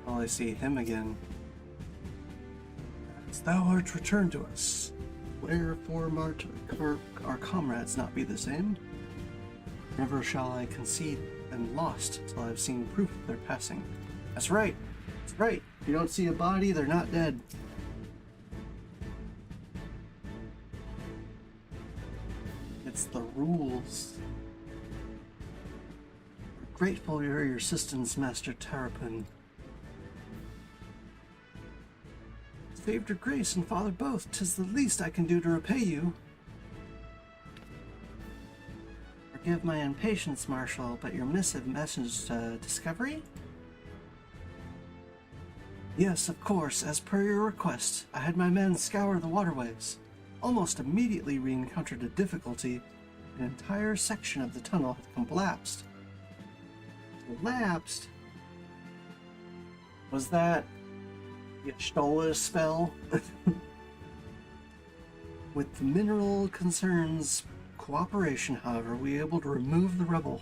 Well, I see him again. As thou art returned to us, wherefore might our comrades not be the same? Never shall I concede them lost till I have seen proof of their passing. That's right. That's right. If you don't see a body, they're not dead. It's the rules. We're grateful for your assistance, Master Tarapun. Saved your grace and father both. 'Tis the least I can do to repay you. Forgive my impatience, Marshal, but your missive message discovery? Yes, of course, as per your request. I had my men scour the waterways. Almost immediately we encountered a difficulty. An entire section of the tunnel had collapsed. Collapsed? Was that Y'shtola's spell? With the mineral concerns cooperation, however, we were able to remove the rubble.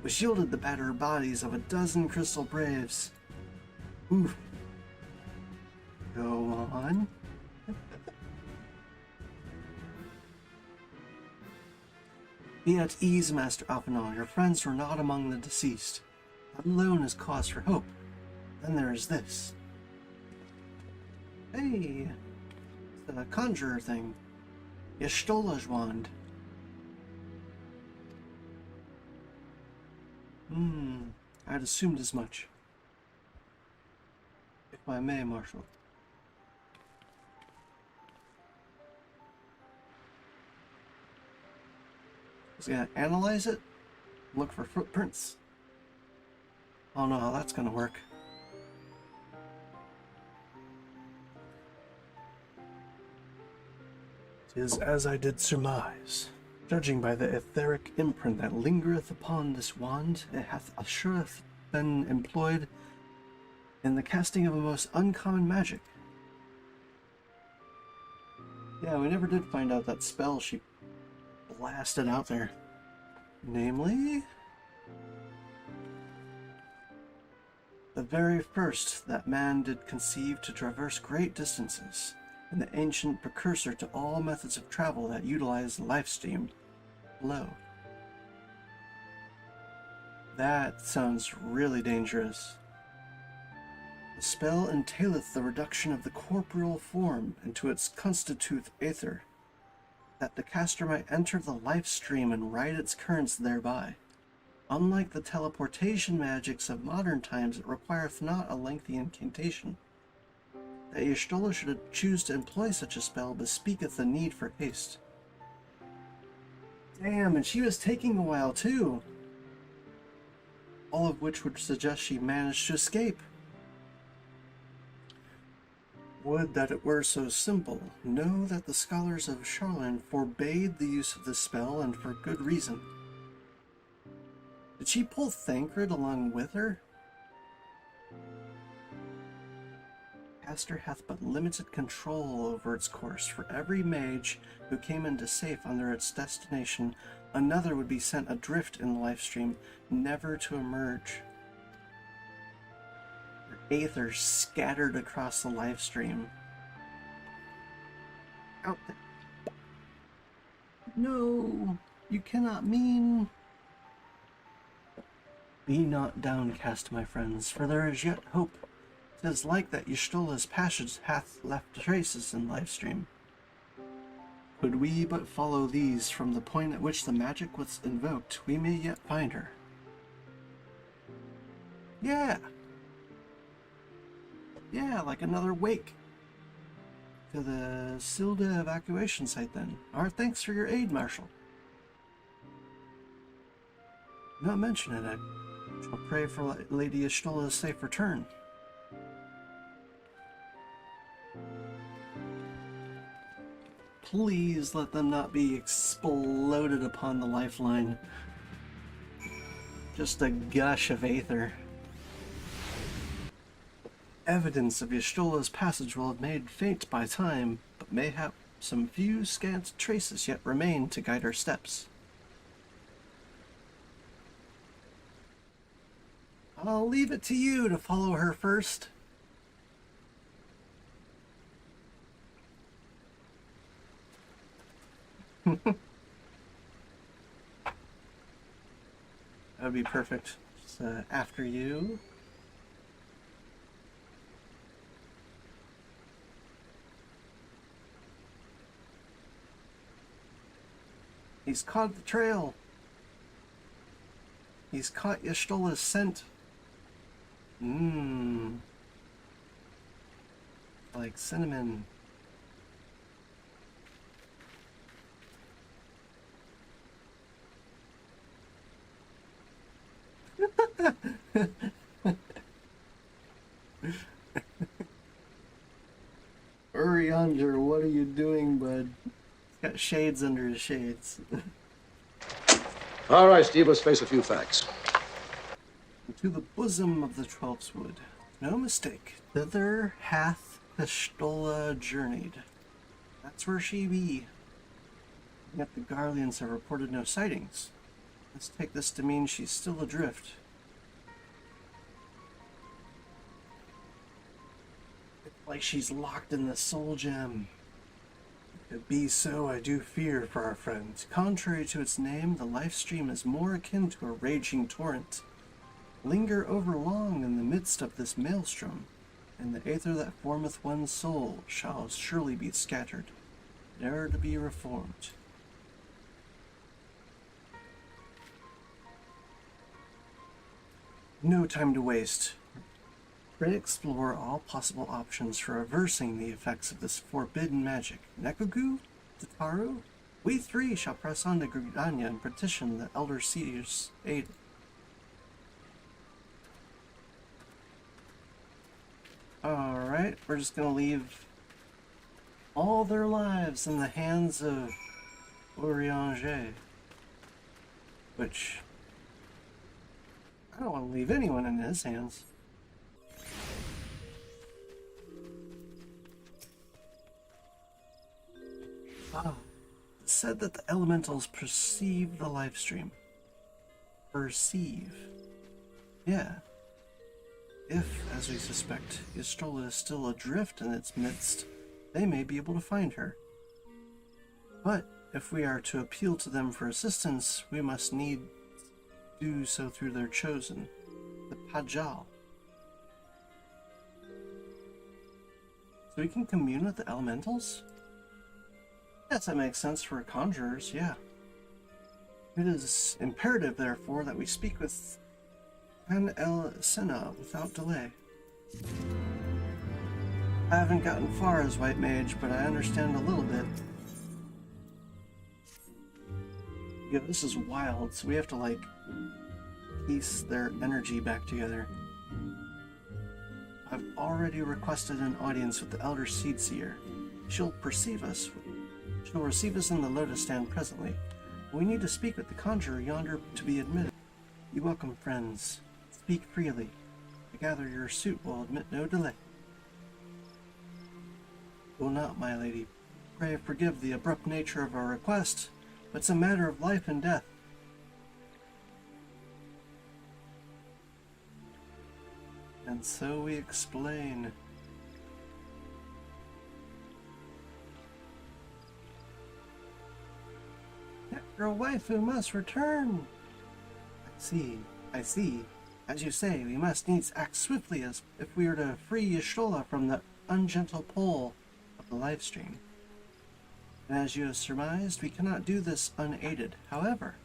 We shielded the battered bodies of a dozen crystal braves. Ooh. Go on. Be at ease, Master Alphinaud. Your friends were not among the deceased. That alone is cause for hope. Then there is this. Hey, the conjurer thing. Y'shtola's wand. I'd assumed as much. If I may, Marshal. I was gonna analyze it, look for footprints. I don't know how that's gonna work. 'Tis as I did surmise. Judging by the etheric imprint that lingereth upon this wand, it hath assuredly been employed in the casting of a most uncommon magic. Yeah, we never did find out that spell she blasted out there. Namely, the very first that man did conceive to traverse great distances, and the ancient precursor to all methods of travel that utilize the Lifestream. Below. That sounds really dangerous. The spell entaileth the reduction of the corporeal form into its constitutive aether, that the caster might enter the Lifestream and ride its currents thereby. Unlike the teleportation magics of modern times, it requireth not a lengthy incantation. That Y'shtola should choose to employ such a spell bespeaketh the need for haste. Damn, and she was taking a while too. All of which would suggest she managed to escape. Would that it were so simple. Know that the scholars of Sharlayan forbade the use of this spell, and for good reason. Did she pull Thancred along with her? Caster hath but limited control over its course. For every mage who came into safe under its destination, another would be sent adrift in the Lifestream, never to emerge. Her aether scattered across the Lifestream. Out there. No, you cannot mean. Be not downcast, my friends, for there is yet hope. 'Tis like that Y'shtola's passage hath left traces in Lifestream. Could we but follow these from the point at which the magic was invoked, we may yet find her. Yeah! Yeah, like another wake. To the Silda evacuation site then. Our thanks for your aid, Marshal. Not mention it, I shall pray for Lady Y'shtola's safe return. Please let them not be exploded upon the lifeline. Just a gush of aether. Evidence of Y'shtola's passage will have made faint by time, but mayhap some few scant traces yet remain to guide our steps. I'll leave it to you to follow her first. That would be perfect. Just, after you. He's caught the trail. He's caught Y'shtola's scent. Mmm. Like cinnamon. Urianger, what are you doing, bud? He's got shades under his shades. All right, Steve, let's face a few facts. To the bosom of the Twelfth Wood. No mistake. Thither hath Y'shtola journeyed. That's where she be. Yet the Garleans have reported no sightings. Let's take this to mean she's still adrift. It's like she's locked in the soul gem. If it be so, I do fear for our friend. Contrary to its name, the Lifestream is more akin to a raging torrent. Linger over long in the midst of this maelstrom, and the aether that formeth one's soul shall surely be scattered, ne'er to be reformed. No time to waste. Pray explore all possible options for reversing the effects of this forbidden magic. Nekugu? Tataru? We three shall press on to Gridania and petition the Elder Seer's aid. Alright, we're just gonna leave all their lives in the hands of Urianger. Which, I don't want to leave anyone in his hands. It's said that the elementals perceive the Lifestream. Perceive. Yeah. If, as we suspect, Y'shtola is still adrift in its midst, they may be able to find her. But if we are to appeal to them for assistance, we must need do so through their chosen, the Pajal. So we can commune with the elementals? Yes, that makes sense for conjurers, yeah. It is imperative, therefore, that we speak with An El Sena without delay. I haven't gotten far as White Mage, but I understand a little bit. Yeah, this is wild, so we have to, like, piece their energy back together. I've already requested an audience with the Elder Seedseer. She'll receive us in the Lotus Stand presently. We need to speak with the conjurer yonder to be admitted. Be welcome, friends. Speak freely. I gather your suit will admit no delay. Will not, my lady. Pray forgive the abrupt nature of our request, but it's a matter of life and death. And so we explain. Your waifu must return. I see. As you say, we must needs act swiftly as if we are to free Y'shtola from the ungentle pull of the Lifestream. And as you have surmised, we cannot do this unaided. However,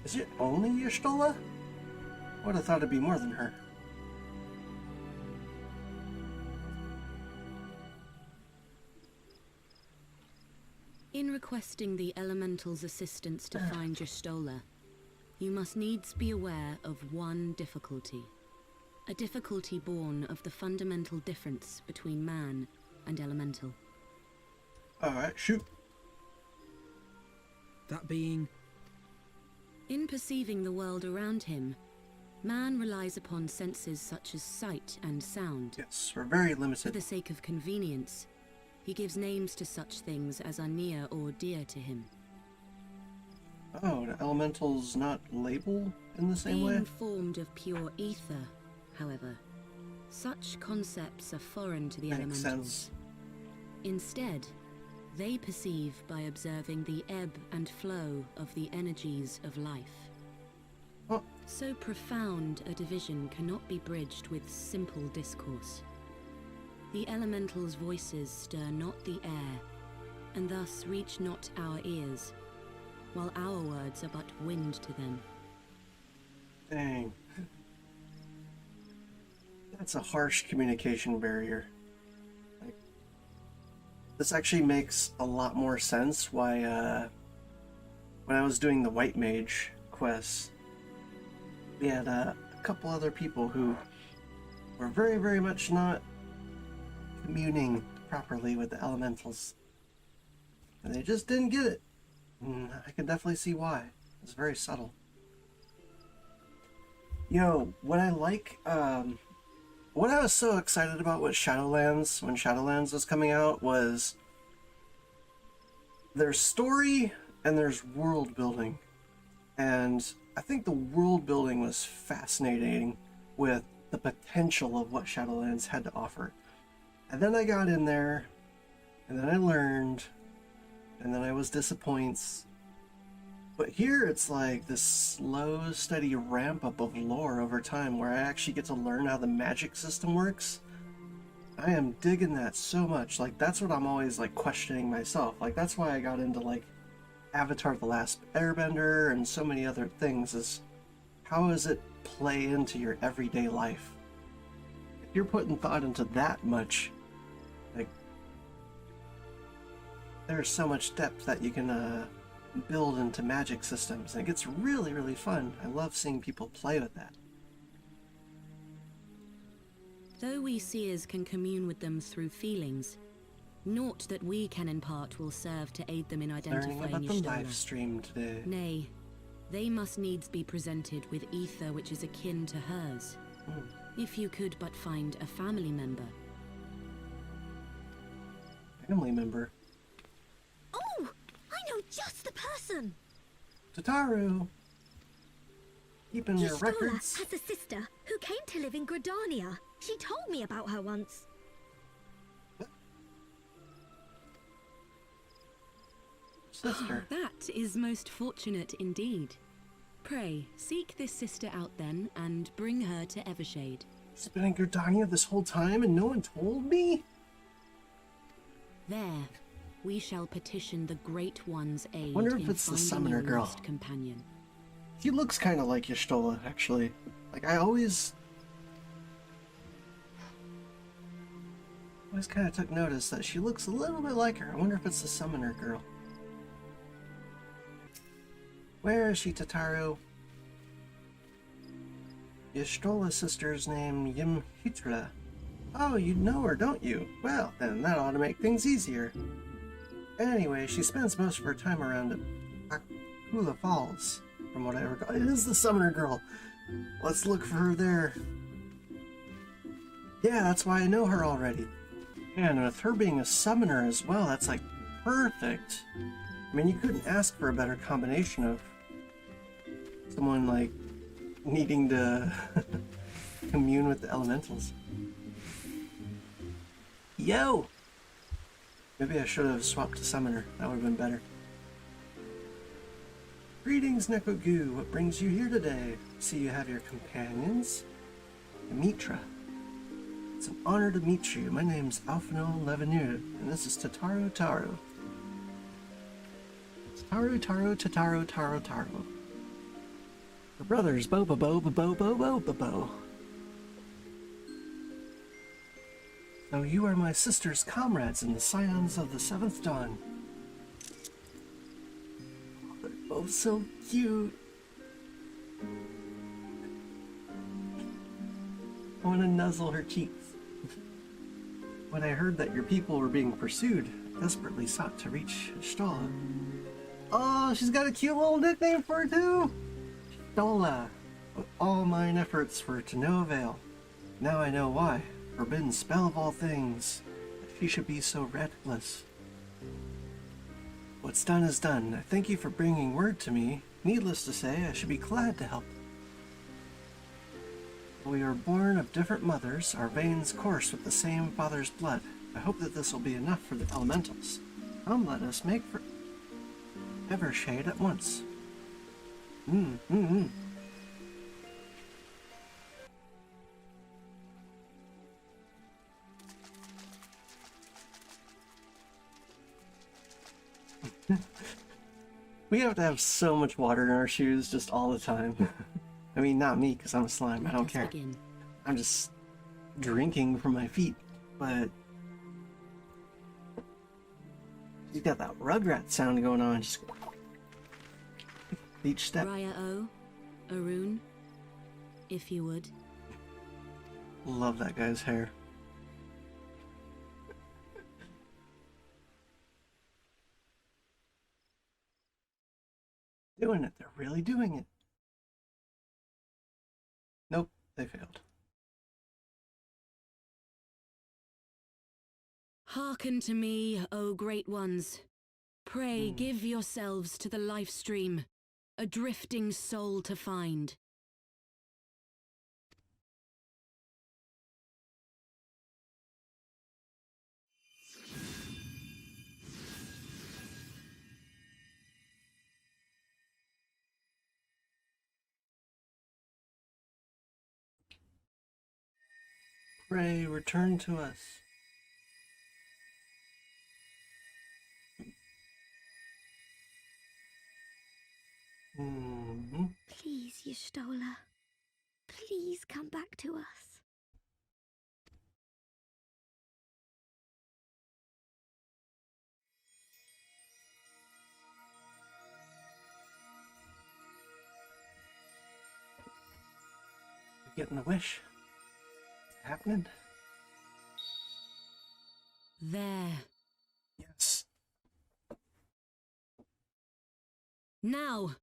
is it only Y'shtola? I would have thought it'd be more than her. In requesting the Elemental's assistance to find Y'shtola, you must needs be aware of one difficulty. A difficulty born of the fundamental difference between man and Elemental. Alright, shoot. That being? In perceiving the world around him, man relies upon senses such as sight and sound. Yes, we're very For limited. the sake of convenience, he gives names to such things as are near or dear to him. Oh, the elementals not labeled in the same way? Being formed of pure ether, however, such concepts are foreign to the Makes elementals. sense. Instead, they perceive by observing the ebb and flow of the energies of life. Oh. So profound a division cannot be bridged with simple discourse. The elementals' voices stir not the air, and thus reach not our ears, while our words are but wind to them. Dang. That's a harsh communication barrier. Like, this actually makes a lot more sense why, when I was doing the White Mage quest, we had a couple other people who were very, very much not communing properly with the elementals. And they just didn't get it. And I can definitely see why. It's very subtle. You know, what I like, what I was so excited about with Shadowlands, when Shadowlands was coming out, was there's story and there's world building. And I think the world building was fascinating with the potential of what Shadowlands had to offer. And then I got in there, and then I learned, and then I was disappointed. But here it's like this slow, steady ramp up of lore over time where I actually get to learn how the magic system works. I am digging that so much. Like, that's what I'm always like questioning myself. Like, that's why I got into like Avatar: The Last Airbender and so many other things, is how does it play into your everyday life? If you're putting thought into that much, like, there's so much depth that you can build into magic systems, and it gets really, really fun. I love seeing people play with that. Though we seers can commune with them through feelings, naught that we can impart will serve to aid them in Learning identifying about the Y'shtola. Lifestream today. Nay, they must needs be presented with ether which is akin to hers. If you could but find a family member. Family member. Oh! I know just the person! Tataru! Keeping your Y'shtola records. has a sister who came to live in Gridania. She told me about her once. Sister. That is most fortunate indeed. Pray, seek this sister out then, and bring her to Evershade. It's been in Gridania this whole time and no one told me? There, we shall petition the Great One's aid Wonder if in it's the finding summoner your girl. lost companion. He looks kind of like Y'shtola, actually. Like, I always kind of took notice that she looks a little bit like her. I wonder if it's the summoner girl. Where is she, Tataru? Y'shtola's sister's name Yimhitra. Oh, you know her, don't you? Well, then that ought to make things easier. Anyway, she spends most of her time around Akula Falls, from what I recall. It is the summoner girl. Let's look for her there. Yeah, that's why I know her already. And with her being a summoner as well, that's like perfect. I mean, you couldn't ask for a better combination of someone like needing to commune with the elementals. Yo! Maybe I should have swapped to summoner. That would have been better. Greetings, Nekogu. What brings you here today? See you have your companions. Mitra. It's an honor to meet you. My name's Alphino Levenue, and this is Tataru Taro. Taro. The brothers Bo. So you are my sister's comrades in the Scions of the Seventh Dawn. Oh, they're both so cute. I want to nuzzle her cheeks. When I heard that your people were being pursued, I desperately sought to reach Y'shtola. Oh, she's got a cute little nickname for her too! Y'shtola. But all mine efforts were to no avail. Now I know why. Forbidden spell of all things. That she should be so reckless. What's done is done. I thank you for bringing word to me. Needless to say, I should be glad to help. We are born of different mothers, our veins course with the same father's blood. I hope that this will be enough for the elementals. Come, let us make for Evershade at once. We have to have so much water in our shoes just all the time. I mean, not me, because I'm a slime. I don't care. I'm just drinking from my feet, but you got that Rugrat sound going on. Just each step. Raya O, Arun, if you would. Love that guy's hair. Doing it. They're really doing it. Nope, they failed. Hearken to me, O great ones. Pray give yourselves to the Lifestream, a drifting soul to find. Pray, return to us. Please, Y'shtola. Please come back to us. You're getting a wish. It's happening. There. Yes. Now!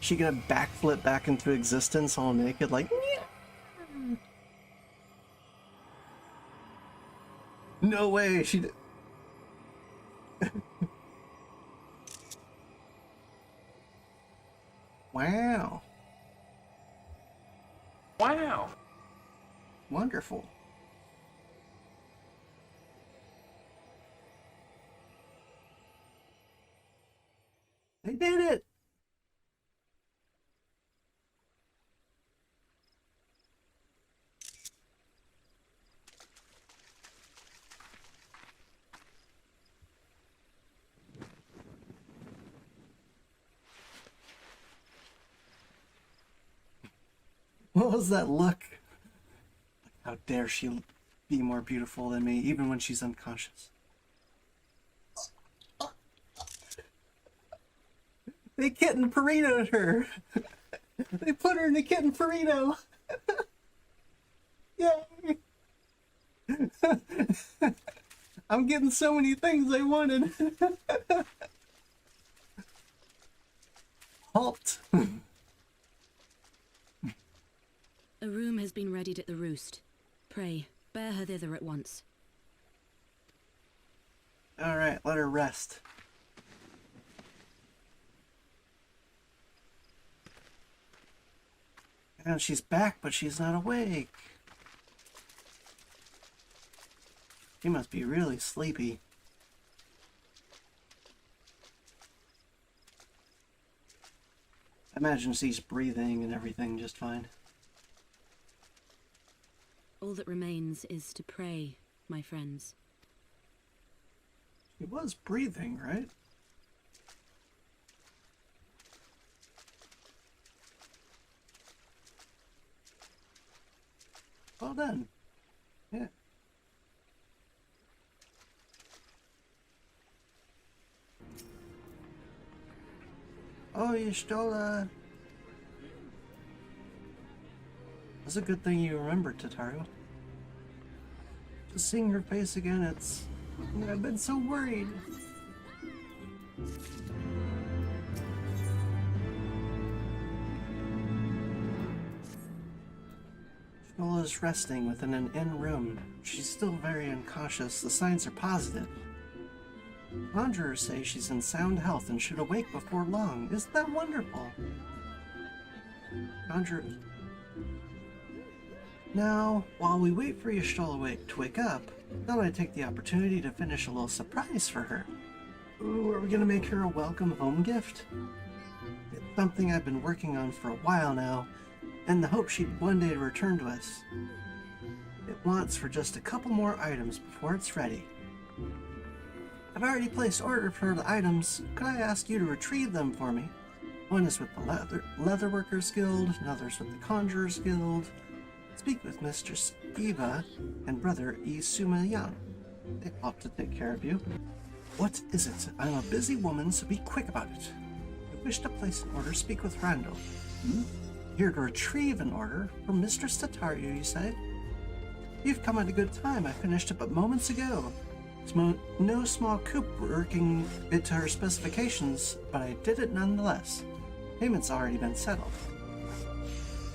She gonna backflip back into existence all naked like no way she did. Wow. Wow. Wonderful. They did it. What was that look? How dare she be more beautiful than me, even when she's unconscious? They kitten Purrito'd her. They put her in a kitten Purrito. Yay! I'm getting so many things I wanted. Halt. A room has been readied at the roost. Pray, bear her thither at once. Alright, let her rest. And she's back, but she's not awake. She must be really sleepy. I imagine she's breathing and everything just fine. All that remains is to pray, my friends. She was breathing, right? Well done. Yeah. Oh, Y'shtola. It's a good thing you remembered, Tataru. Just seeing her face again, it's... I've been so worried. Stollah is resting within an inn room. She's still very unconscious. The signs are positive. Conjurers say she's in sound health and should awake before long. Isn't that wonderful? Conjurers. Now, while we wait for Stollah to wake up, thought I'd take the opportunity to finish a little surprise for her. Ooh, are we gonna make her a welcome home gift? It's something I've been working on for a while now, and the hope she'd one day return to us. It wants for just a couple more items before it's ready. I've already placed order for the items. Could I ask you to retrieve them for me? One is with the Leatherworkers Guild, another's with the Conjurers Guild. Speak with Mistress Eva and Brother Isumayan. They ought to take care of you. What is it? I'm a busy woman, so be quick about it. If you wish to place an order, speak with Randall. Here to retrieve an order from Mistress Tataru, you say? You've come at a good time. I finished it but moments ago. It's no small coup working it to her specifications, but I did it nonetheless. Payment's already been settled.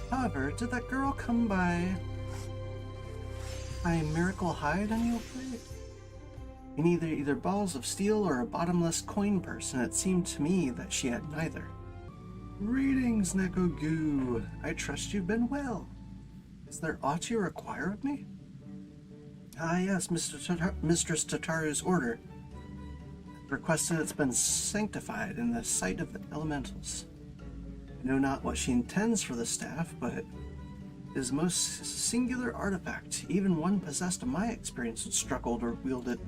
However, did that girl come by miracle hide on you? In either balls of steel or a bottomless coin purse, and it seemed to me that she had neither. Greetings, Nekogu. I trust you've been well. Is there aught you require of me? Ah yes, Mistress Tataru's order. Requested it's been sanctified in the sight of the elementals. I know not what she intends for the staff, but it is a most singular artifact. Even one possessed of my experience would struggle to wield it.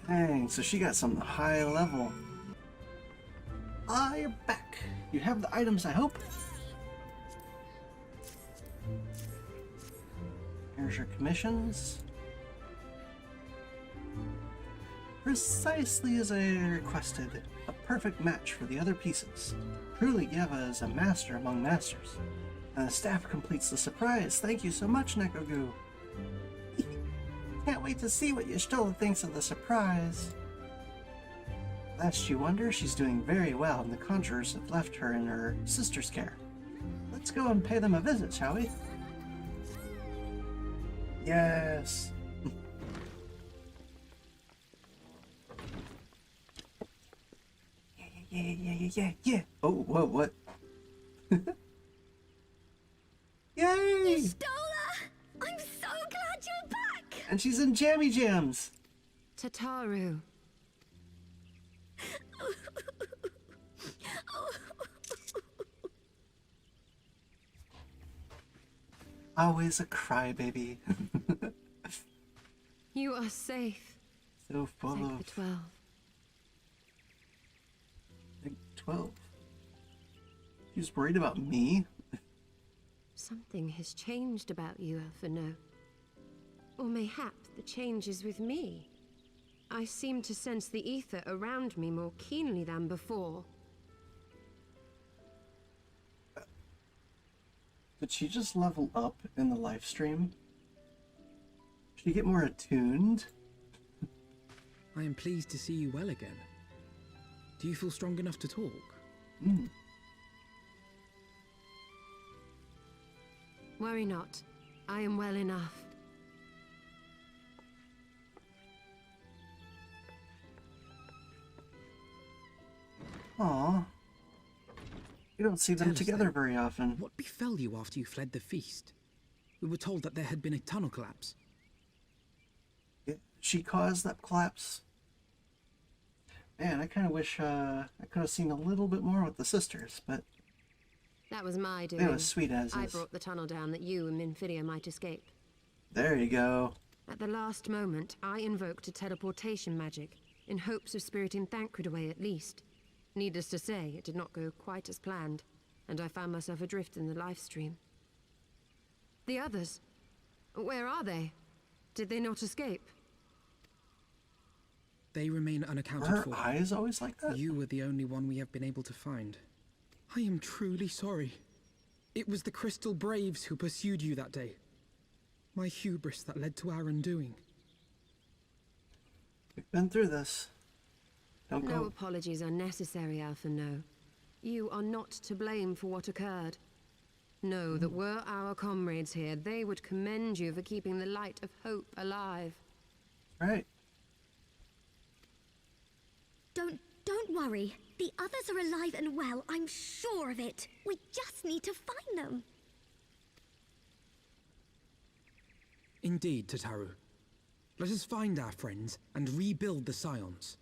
Dang, so she got some high level. Ah, you're back. You have the items, I hope? Here's your commissions. Precisely as I requested. A perfect match for the other pieces. Truly, Yeva is a master among masters. And the staff completes the surprise. Thank you so much, Nekogu. Can't wait to see what Stollah thinks of the surprise. Lest you wonder, she's doing very well, and the conjurers have left her in her sister's care. Let's go and pay them a visit, shall we? Yes. Yeah. Oh, whoa, what? Yay! Stollah! I'm so glad you're back! And she's in Jammy Jams. Tataru. Always a crybaby. You are safe. So full Thank of the 12. Big 12. He was worried about me? Something has changed about you, Alphino. Or mayhap the change is with me. I seem to sense the ether around me more keenly than before. Did she just level up in the live stream? Did she get more attuned? I am pleased to see you well again. Do you feel strong enough to talk? Worry not. I am well enough. Aww. You don't see them Tell us together then, very often. What befell you after you fled the feast? We were told that there had been a tunnel collapse. She caused that collapse. Man, I kind of wish I could have seen a little bit more with the sisters, but That was my doing. it was sweet as I is. brought the tunnel down that you and Minfidia might escape. There you go. At the last moment, I invoked a teleportation magic, in hopes of spiriting Thancred away at least. Needless to say, it did not go quite as planned, and I found myself adrift in the Lifestream. The others? Where are they? Did they not escape? They remain unaccounted Are her for. eyes always like that? You were the only one we have been able to find. I am truly sorry. It was the Crystal Braves who pursued you that day. My hubris that led to our undoing. We've been through this. Don't No go. apologies are necessary, Alphino. You are not to blame for what occurred. Know that were our comrades here, they would commend you for keeping the light of hope alive. Right. Don't worry. The others are alive and well, I'm sure of it. We just need to find them. Indeed, Tataru. Let us find our friends and rebuild the Scions.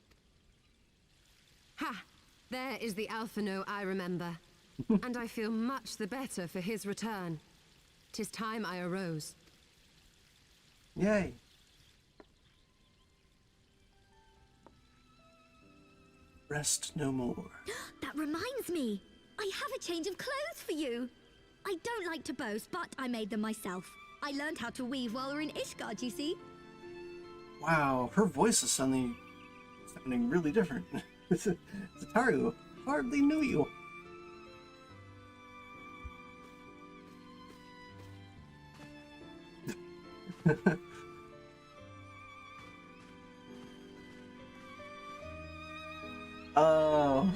Ha! There is the Alphino I remember. And I feel much the better for his return. 'Tis time I arose. Yay. Rest no more. That reminds me. I have a change of clothes for you. I don't like to boast, but I made them myself. I learned how to weave while we're in Ishgard, you see. Wow, her voice is suddenly sounding really different. Tataru, hardly knew you. Oh.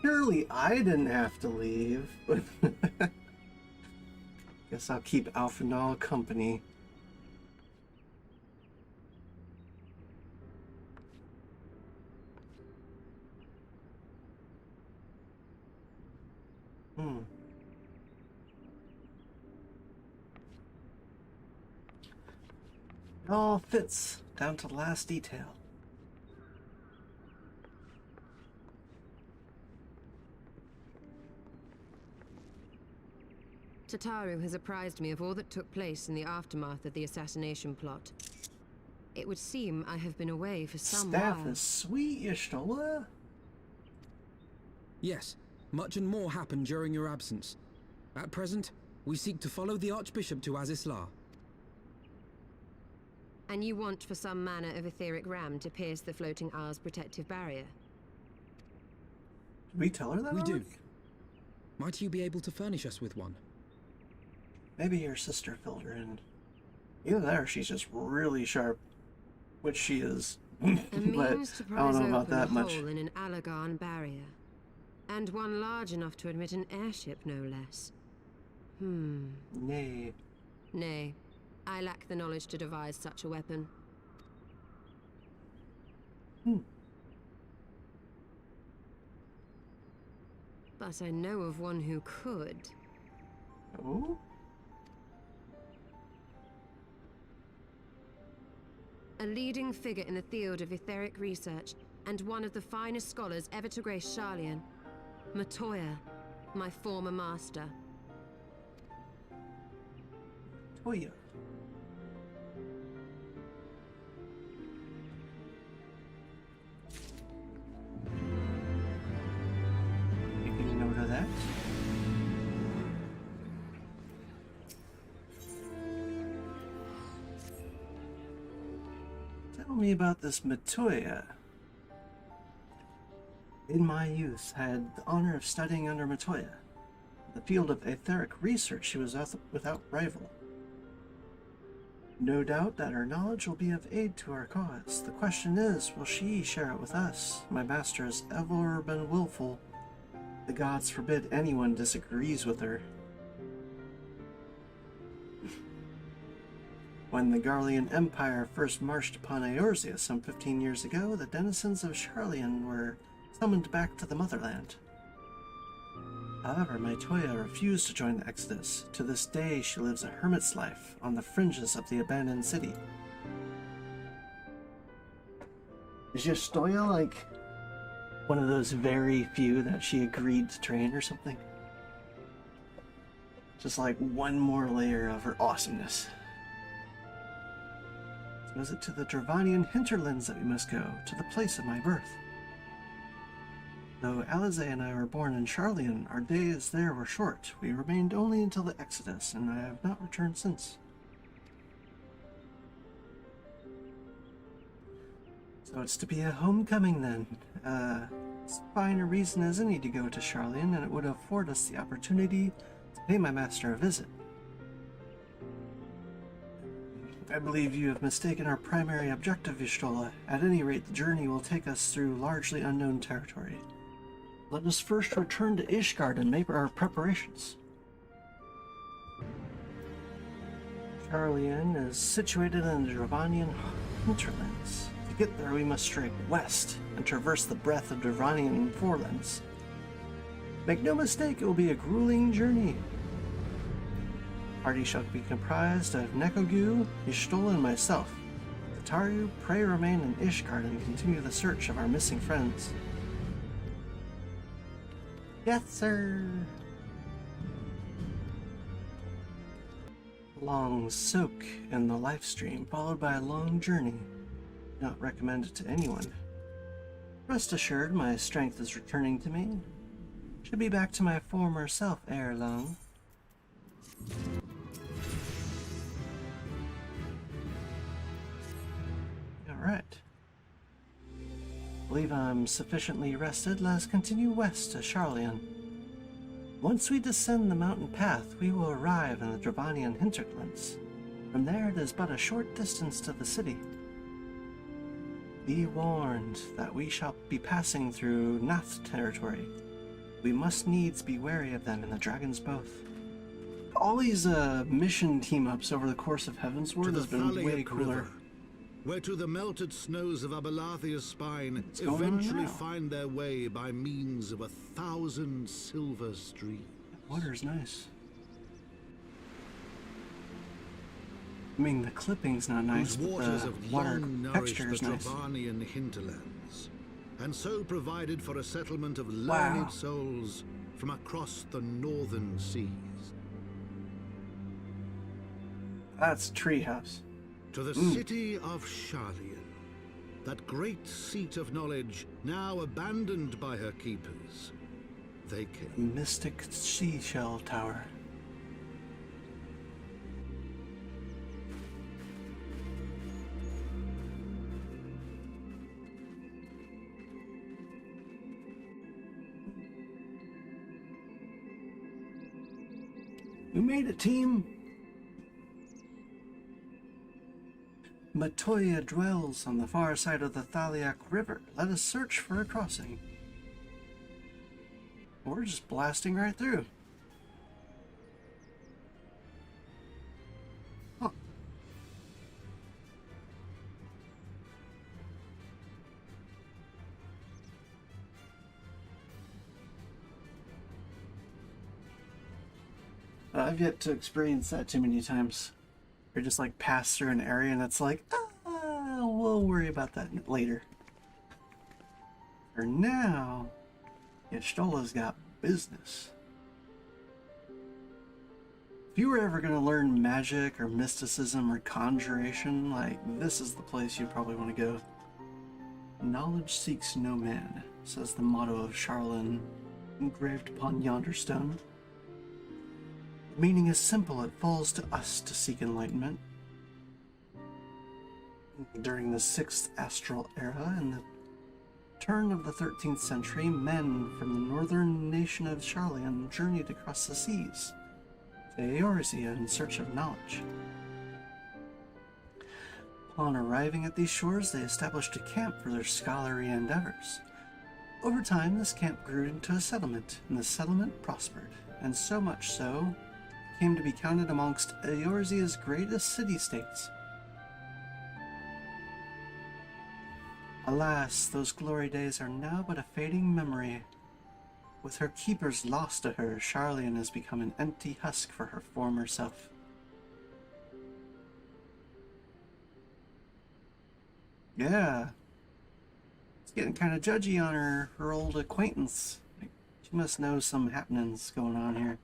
Surely I didn't have to leave. Guess I'll keep Alphanal company. It all fits down to the last detail. Tataru has apprised me of all that took place in the aftermath of the assassination plot. It would seem I have been away for some Staff while. is sweet, Y'shtola. Yes, much and more happened during your absence. At present, we seek to follow the Archbishop to Azisla. And you want for some manner of etheric ram to pierce the floating isle's protective barrier? Did we tell her that? We do. already? Might you be able to furnish us with one? Maybe your sister filled her in. Either that or she's just really sharp, which she is. A But means to I don't prise know about open that a much. hole in an Alagarn barrier. And one large enough to admit an airship, no less. Nay. Nay, I lack the knowledge to devise such a weapon. But I know of one who could. Oh? A leading figure in the field of etheric research, and one of the finest scholars ever to grace Sharlayan. Matoya, my former master. Toya. Making note of that. Tell me about this Matoya. In my youth, I had the honor of studying under Matoya. In the field of etheric research, she was without rival. No doubt that her knowledge will be of aid to our cause. The question is, will she share it with us? My master has ever been willful. The gods forbid anyone disagrees with her. When the Garlean Empire first marched upon Eorzea some 15 years ago, the denizens of Sharlayan were summoned back to the motherland. However, Matoya refused to join the Exodus. To this day, she lives a hermit's life on the fringes of the abandoned city. Is Y'shtola like one of those very few that she agreed to train or something? Just like one more layer of her awesomeness. So is it to the Dravanian hinterlands that we must go, to the place of my birth? Though Alize and I were born in Sharlayan, our days there were short. We remained only until the Exodus, and I have not returned since. So it's to be a homecoming then. As fine a reason as any to go to Sharlayan, and it would afford us the opportunity to pay my master a visit. I believe you have mistaken our primary objective, Y'shtola. At any rate, the journey will take us through largely unknown territory. Let us first return to Ishgard and make our preparations. Sharlayan is situated in the Dravanian hinterlands. To get there, we must strike west and traverse the breadth of Dravanian forelands. Make no mistake, it will be a grueling journey. Party shall be comprised of Nekogu, Y'shtola, and myself. Tataru, pray remain in Ishgard and continue the search of our missing friends. Yes, sir. Long soak in the Lifestream, followed by a long journey. Not recommended to anyone. Rest assured, my strength is returning to me. Should be back to my former self ere long. Alright. Believe I'm sufficiently rested. Let us continue west to Sharlayan. Once we descend the mountain path, we will arrive in the Dravanian hinterlands. From there, it is but a short distance to the city. Be warned that we shall be passing through Nath territory. We must needs be wary of them and the dragons both. All these mission team-ups over the course of Heavensward has been way cooler. Where to the melted snows of Abelathia's spine eventually find their way by means of 1,000 silver streams. Water's nice. I mean, the clipping's not nice, but the water texture is nice. Dravanian hinterlands, and so provided for a settlement of learned souls from across the northern seas. That's Treehouse. To the city of Sharlayan, that great seat of knowledge now abandoned by her keepers, they came. Mystic seashell tower. We made it, team! Matoya dwells on the far side of the Thaliak River. Let us search for a crossing. We're just blasting right through. Huh. I've yet to experience that too many times. Or just like pass through an area and it's like, we'll worry about that later. For now, Y'shtola's got business. If you were ever going to learn magic or mysticism or conjuration, like this is the place you'd probably want to go. Knowledge seeks no man, says the motto of Sharlayan, engraved upon yonder stone. The meaning is simple, it falls to us to seek enlightenment. During the 6th astral era, in the turn of the 13th century, men from the northern nation of Sharlayan journeyed across the seas to Eorzea in search of knowledge. Upon arriving at these shores, they established a camp for their scholarly endeavors. Over time, this camp grew into a settlement, and the settlement prospered, and so much so, came to be counted amongst Eorzea's greatest city-states. Alas, those glory days are now but a fading memory. With her keepers lost to her, Sharlayan has become an empty husk for her former self. Yeah. It's getting kind of judgy on her old acquaintance. She must know some happenings going on here.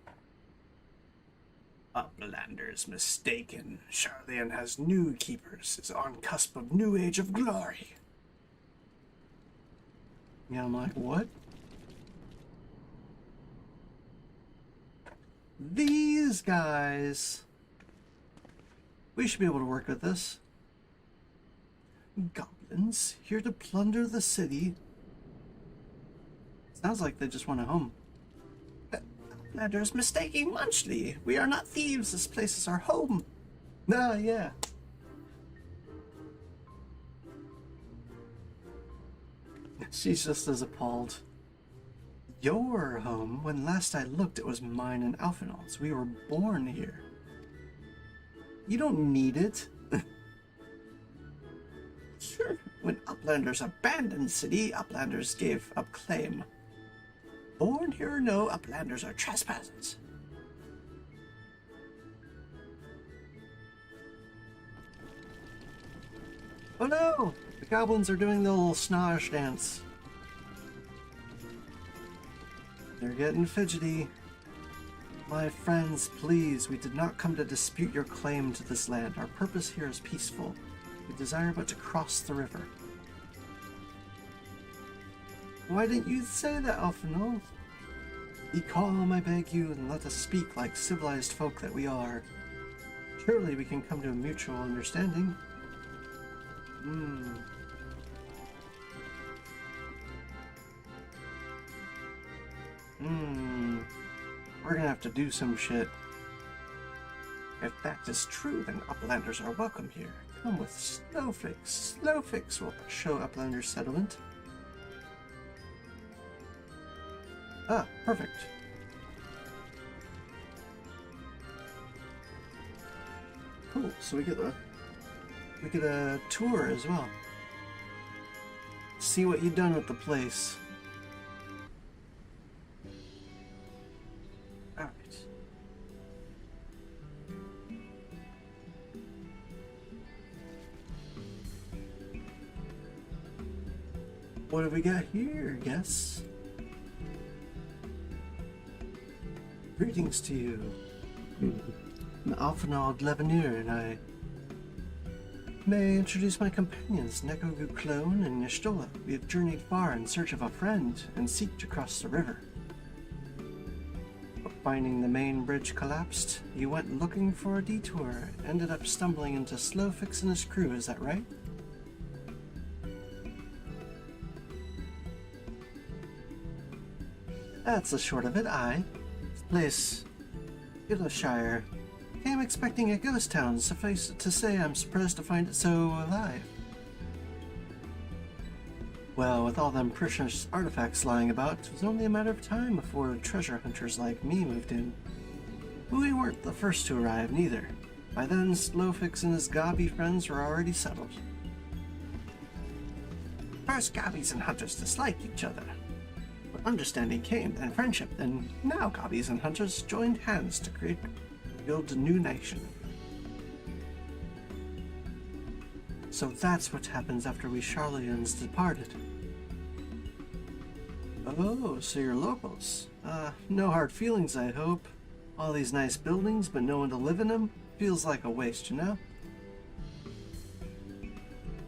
Uplander's mistaken. Sharlayan has new keepers, is on cusp of new age of glory. Yeah, I'm like, what? These guys. We should be able to work with this. Goblins, here to plunder the city. Sounds like they just want a home. Uplander's mistaking Munchley. We are not thieves. This place is our home. Ah, yeah. She's just as appalled. Your home? When last I looked, it was mine and Alphanol's. We were born here. You don't need it. Sure. When Uplanders abandoned city, Uplanders gave up claim. Born here or no, Uplanders are trespassers. Oh no! The goblins are doing the little snarsh dance. They're getting fidgety. My friends, please, we did not come to dispute your claim to this land. Our purpose here is peaceful. We desire but to cross the river. Why didn't you say that, Alphinaud? Be calm, I beg you, and let us speak like civilized folk that we are. Surely we can come to a mutual understanding. We're gonna have to do some shit. If that is true, then Uplanders are welcome here. Come with Slowfix. Slowfix will show Uplanders settlement. Ah, perfect. Cool, so we get a tour as well. See what you've done with the place. Alright. What have we got here, guess? Greetings to you. I'm Alphinaud Levenir, and I may introduce my companions, Nekogu Clone and Y'shtola. We have journeyed far in search of a friend and seek to cross the river. But finding the main bridge collapsed, you went looking for a detour, ended up stumbling into Slowfix and his crew, is that right? That's the short of it, aye. This place, Illowshire. Came expecting a ghost town, suffice it to say I'm surprised to find it so alive. Well, with all them precious artifacts lying about, it was only a matter of time before treasure hunters like me moved in. We weren't the first to arrive, neither. By then, Slowfix and his gobby friends were already settled. First, gobbies and hunters disliked each other. But understanding came, then friendship, then now gobbies and hunters joined hands to build a new nation. So that's what happens after we Sharlayans departed. Oh, so you're locals. No hard feelings, I hope. All these nice buildings, but no one to live in them? Feels like a waste, you know?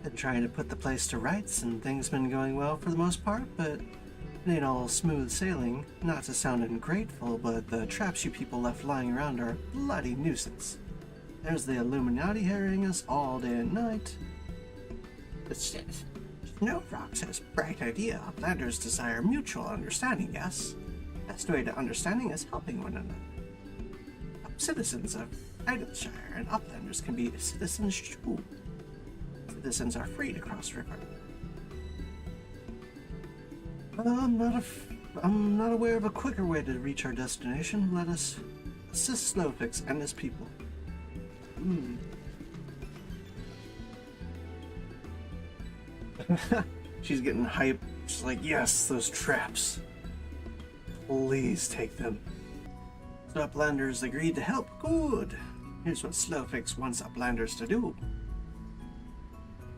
Been trying to put the place to rights, and things been going well for the most part, but it ain't all smooth sailing. Not to sound ungrateful, but the traps you people left lying around are a bloody nuisance. There's the Illuminati harrying us all day and night. But shit, Snowfrog says, bright idea. Uplanders desire mutual understanding, yes? Best way to understanding is helping one another. Citizens of Idleshire and Uplanders can be citizens too. Citizens are free to cross river. I'm not aware of a quicker way to reach our destination. Let us assist Slowfix and his people. She's getting hype. She's like, yes, those traps. Please take them. So Uplanders agreed to help. Good. Here's what Slowfix wants Uplanders to do.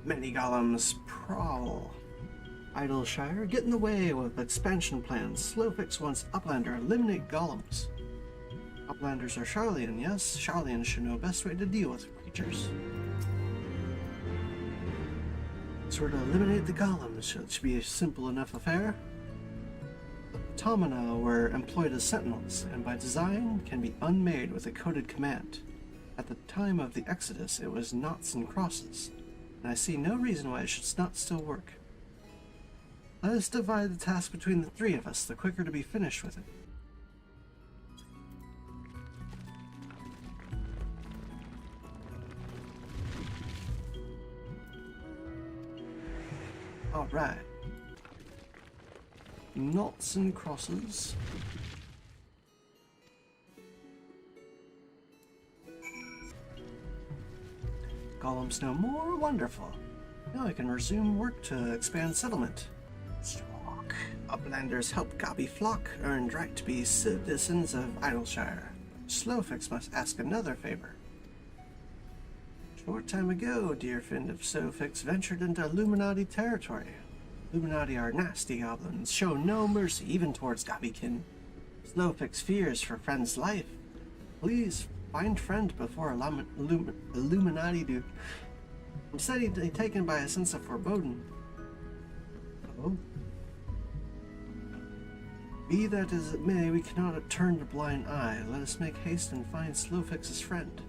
Many golems prowl Idleshire, get in the way with expansion plans. Slowfix wants Uplander eliminate golems. Uplanders are Sharlayan, yes? Sharlayans should know best way to deal with creatures. So we're to eliminate the golems. It should be a simple enough affair. Automata were employed as sentinels, and by design can be unmade with a coded command. At the time of the Exodus, it was knots and crosses, and I see no reason why it should not still work. Let us divide the task between the three of us, the quicker to be finished with it. Alright. Noughts and crosses. Golems no more? Wonderful. Now I can resume work to expand settlement. Stalk. Uplanders help Gabi flock, earned right to be citizens of Idleshire. Slowfix must ask another favor. Short time ago, dear friend of Slowfix ventured into Illuminati territory. Illuminati are nasty goblins, show no mercy even towards Gabikin. Slowfix fears for friend's life. Please find friend before Illuminati do. I'm steadily taken by a sense of foreboding. Oh. Be that as it may, we cannot turn a blind eye. Let us make haste and find Slowfix's friend.